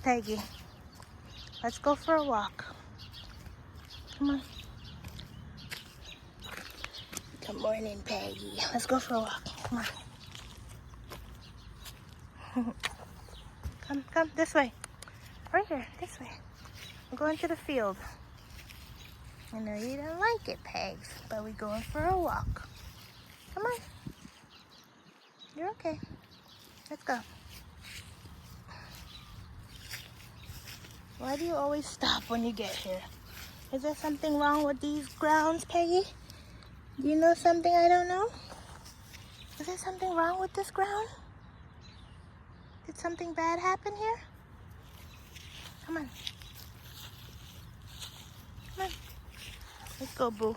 Peggy. Let's go for a walk. Come on. Good morning, Peggy. Let's go for a walk. Come on. Come this way. Right here, this way. We're going to the field. I know you don't like it, Pegs, but we're going for a walk. Come on. You're okay. Let's go. Why do you always stop when you get here? Is there something wrong with these grounds, Peggy? Do you know something I don't know? Is there something wrong with this ground? Did something bad happen here? Come on. Come on. Let's go, Boo.